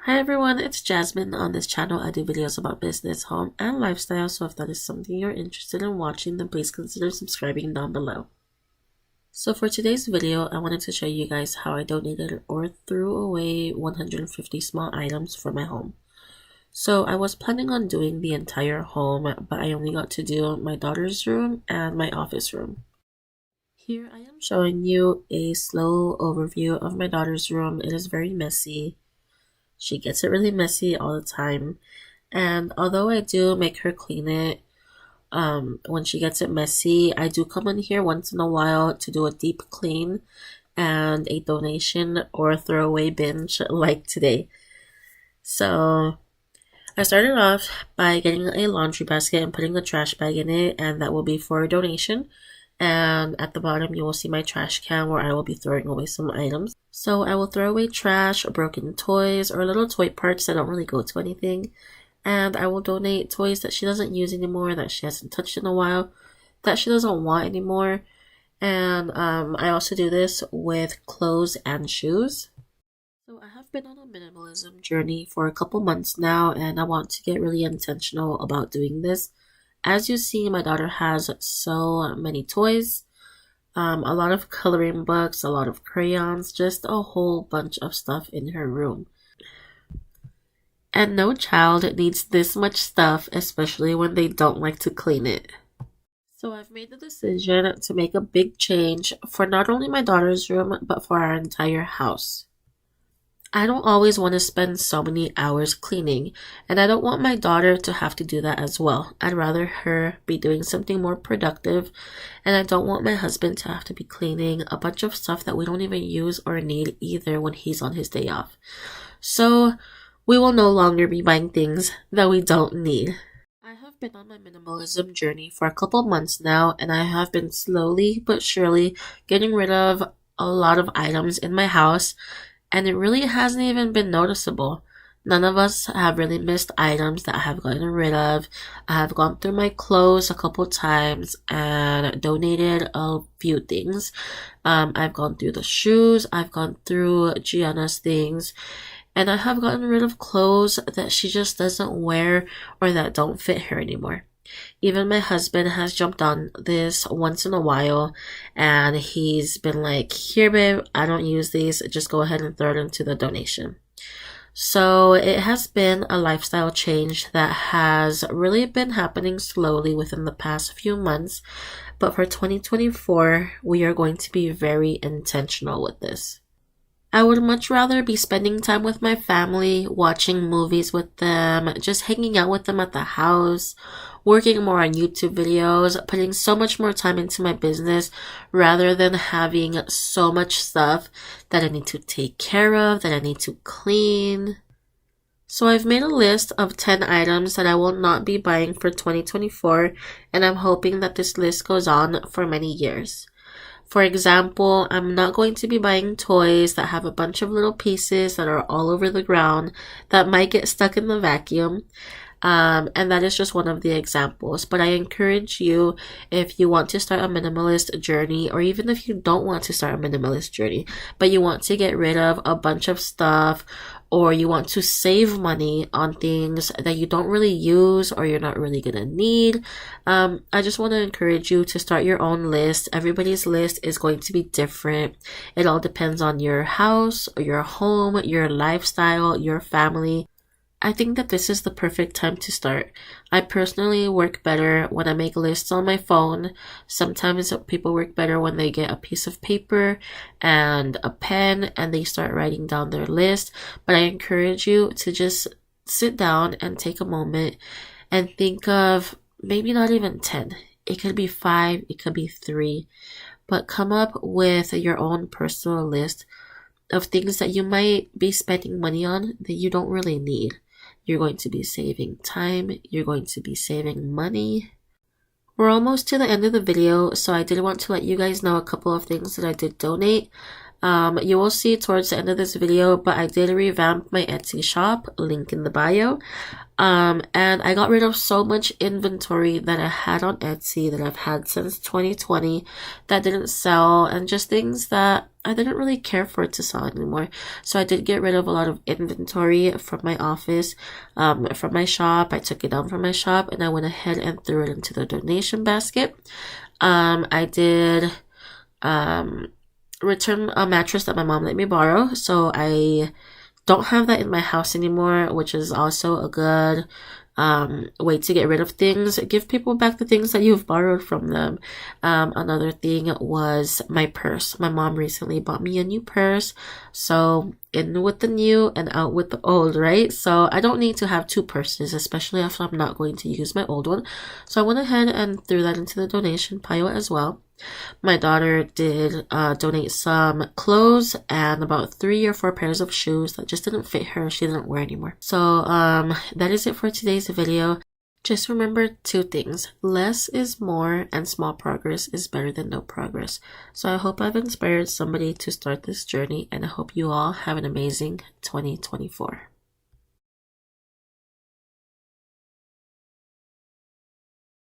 Hi everyone, it's Jasmine. On this channel, I do videos about business, home, and lifestyle, so if that is something you're interested in watching, then please consider subscribing down below. So for today's video, I wanted to show you guys how I donated or threw away 150 small items for my home. So I was planning on doing the entire home, but I only got to do my daughter's room and my office room. Here I am showing you a slow overview of my daughter's room. It is very messy. She gets it really messy all the time. And although I do make her clean it, when she gets it messy, I do come in here once in a while to do a deep clean and a donation or a throwaway binge like today. So I started off by getting a laundry basket and putting a trash bag in it, and that will be for a donation. And at the bottom, you will see my trash can where I will be throwing away some items. So I will throw away trash, broken toys, or little toy parts that don't really go to anything. And I will donate toys that she doesn't use anymore, that she hasn't touched in a while, that she doesn't want anymore. And I also do this with clothes and shoes. So I have been on a minimalism journey for a couple months now, and I want to get really intentional about doing this. As you see, my daughter has so many toys, a lot of coloring books, a lot of crayons, just a whole bunch of stuff in her room. And no child needs this much stuff, especially when they don't like to clean it. So I've made the decision to make a big change for not only my daughter's room, but for our entire house. I don't always want to spend so many hours cleaning, and I don't want my daughter to have to do that as well. I'd rather her be doing something more productive, and I don't want my husband to have to be cleaning a bunch of stuff that we don't even use or need either when he's on his day off. So we will no longer be buying things that we don't need. I have been on my minimalism journey for a couple months now, and I have been slowly but surely getting rid of a lot of items in my house. And it really hasn't even been noticeable. None of us have really missed items that I have gotten rid of. I have gone through my clothes a couple times and donated a few things. I've gone through the shoes. I've gone through Gianna's things. And I have gotten rid of clothes that she just doesn't wear or that don't fit her anymore. Even my husband has jumped on this once in a while, and he's been like, here babe, I don't use these, just go ahead and throw it into the donation. So it has been a lifestyle change that has really been happening slowly within the past few months, but for 2024 we are going to be very intentional with this. I would much rather be spending time with my family, watching movies with them, just hanging out with them at the house, working more on YouTube videos, putting so much more time into my business rather than having so much stuff that I need to take care of, that I need to clean. So I've made a list of 10 items that I will not be buying for 2024, and I'm hoping that this list goes on for many years. For example, I'm not going to be buying toys that have a bunch of little pieces that are all over the ground that might get stuck in the vacuum. And that is just one of the examples. But I encourage you, if you want to start a minimalist journey, or even if you don't want to start a minimalist journey, but you want to get rid of a bunch of stuff, or you want to save money on things that you don't really use or you're not really gonna need, I just want to encourage you to start your own list. Everybody's list is going to be different. It all depends on your house, your home, your lifestyle, your family. I think that this is the perfect time to start. I personally work better when I make lists on my phone. Sometimes people work better when they get a piece of paper and a pen and they start writing down their list. But I encourage you to just sit down and take a moment and think of maybe not even 10. It could be 5, it could be 3. But come up with your own personal list of things that you might be spending money on that you don't really need. You're going to be saving time. You're going to be saving money. We're almost to the end of the video, so I did want to let you guys know a couple of things that I did donate. You will see towards the end of this video, but I did revamp my Etsy shop, link in the bio. And I got rid of so much inventory that I had on Etsy that I've had since 2020 that didn't sell, and just things that I didn't really care for it to sell anymore. So I did get rid of a lot of inventory from my office, from my shop. I took it down from my shop and I went ahead and threw it into the donation basket. I did return a mattress that my mom let me borrow, so I don't have that in my house anymore, which is also a good way to get rid of things. Give people back the things that you've borrowed from them. Another thing was my purse. My mom recently bought me a new purse, so in with the new and out with the old, right? So I don't need to have two purses, especially if I'm not going to use my old one. So I went ahead and threw that into the donation pile as well. My daughter did donate some clothes and about 3 or 4 pairs of shoes that just didn't fit her. She didn't wear anymore. So that is it for today's video. Just remember 2 things. Less is more, and small progress is better than no progress. So I hope I've inspired somebody to start this journey, and I hope you all have an amazing 2024.